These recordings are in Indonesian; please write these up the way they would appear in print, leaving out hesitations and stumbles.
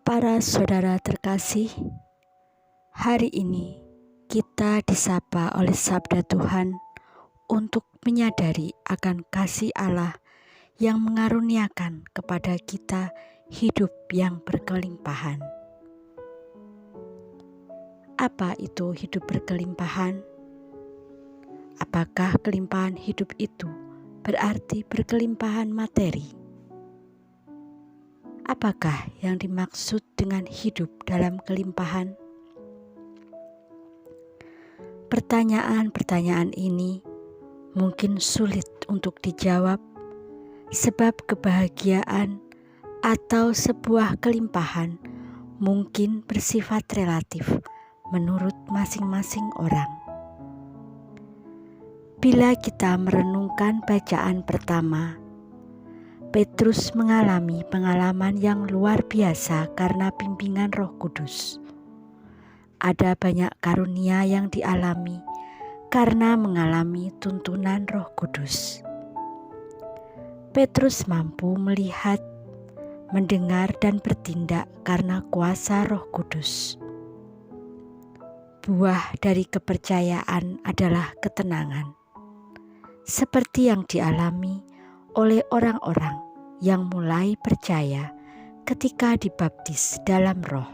Para saudara terkasih, hari ini kita disapa oleh sabda Tuhan untuk menyadari akan kasih Allah yang mengaruniakan kepada kita hidup yang berkelimpahan. Apa itu hidup berkelimpahan? Apakah kelimpahan hidup itu berarti berkelimpahan materi? Apakah yang dimaksud dengan hidup dalam kelimpahan? Pertanyaan-pertanyaan ini mungkin sulit untuk dijawab, sebab kebahagiaan atau sebuah kelimpahan mungkin bersifat relatif menurut masing-masing orang. Bila kita merenungkan bacaan pertama, Petrus mengalami pengalaman yang luar biasa karena bimbingan Roh Kudus. Ada banyak karunia yang dialami karena mengalami tuntunan Roh Kudus. Petrus mampu melihat, mendengar, dan bertindak karena kuasa Roh Kudus. Buah dari kepercayaan adalah ketenangan, seperti yang dialami oleh orang-orang yang mulai percaya ketika dibaptis dalam Roh.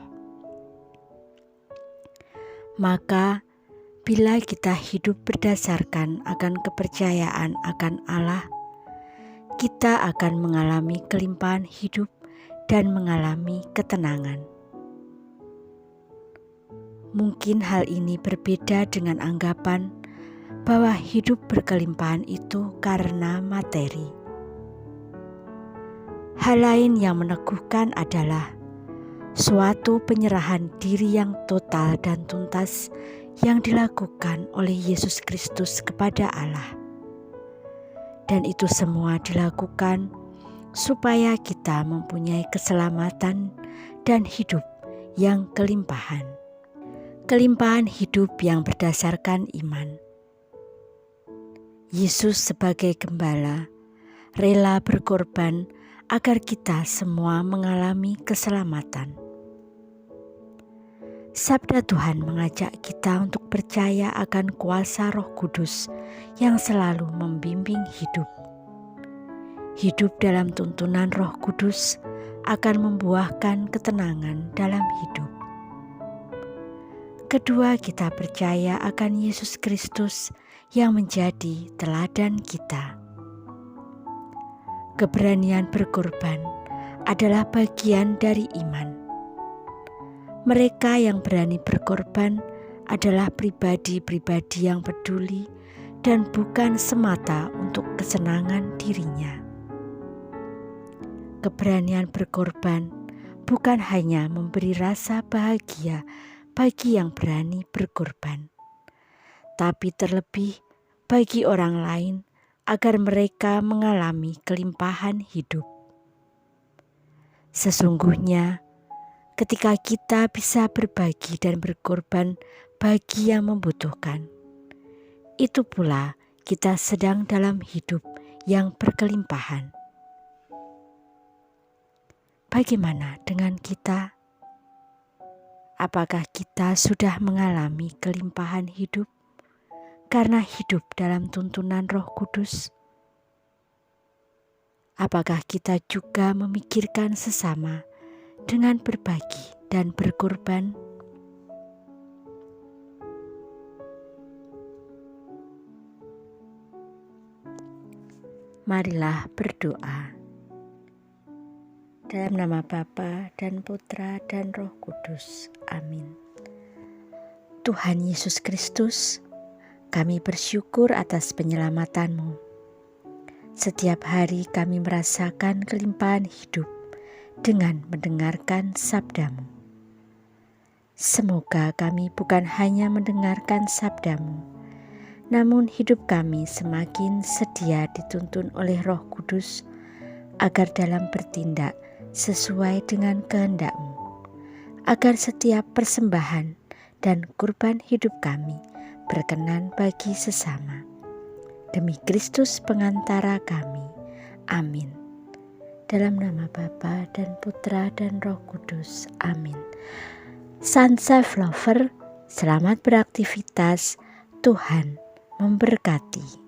Maka bila kita hidup berdasarkan akan kepercayaan akan Allah, kita akan mengalami kelimpahan hidup dan mengalami ketenangan. Mungkin hal ini berbeda dengan anggapan bahwa hidup berkelimpahan itu karena materi. Hal lain yang meneguhkan adalah suatu penyerahan diri yang total dan tuntas yang dilakukan oleh Yesus Kristus kepada Allah. Dan itu semua dilakukan supaya kita mempunyai keselamatan dan hidup yang kelimpahan. Kelimpahan hidup yang berdasarkan iman. Yesus sebagai gembala rela berkorban agar kita semua mengalami keselamatan. Sabda Tuhan mengajak kita untuk percaya akan kuasa Roh Kudus yang selalu membimbing hidup. Hidup dalam tuntunan Roh Kudus akan membuahkan ketenangan dalam hidup. Kedua, kita percaya akan Yesus Kristus yang menjadi teladan kita. Keberanian berkorban adalah bagian dari iman. Mereka yang berani berkorban adalah pribadi-pribadi yang peduli dan bukan semata untuk kesenangan dirinya. Keberanian berkorban bukan hanya memberi rasa bahagia bagi yang berani berkorban, tapi terlebih bagi orang lain agar mereka mengalami kelimpahan hidup. Sesungguhnya, ketika kita bisa berbagi dan berkorban bagi yang membutuhkan, itu pula kita sedang dalam hidup yang berkelimpahan. Bagaimana dengan kita? Apakah kita sudah mengalami kelimpahan hidup karena hidup dalam tuntunan Roh Kudus? Apakah kita juga memikirkan sesama dengan berbagi dan berkorban? Marilah berdoa. Dalam nama Bapa dan Putra dan Roh Kudus. Amin. Tuhan Yesus Kristus, kami bersyukur atas penyelamatanmu. Setiap hari kami merasakan kelimpahan hidup dengan mendengarkan sabdamu. Semoga kami bukan hanya mendengarkan sabdamu, namun hidup kami semakin sedia dituntun oleh Roh Kudus agar dalam bertindak sesuai dengan kehendak-Mu, agar setiap persembahan dan kurban hidup kami berkenan bagi sesama. Demi Kristus pengantara kami. Amin. Dalam nama Bapa dan Putra dan Roh Kudus. Amin. Sunself Lover, selamat beraktivitas. Tuhan memberkati.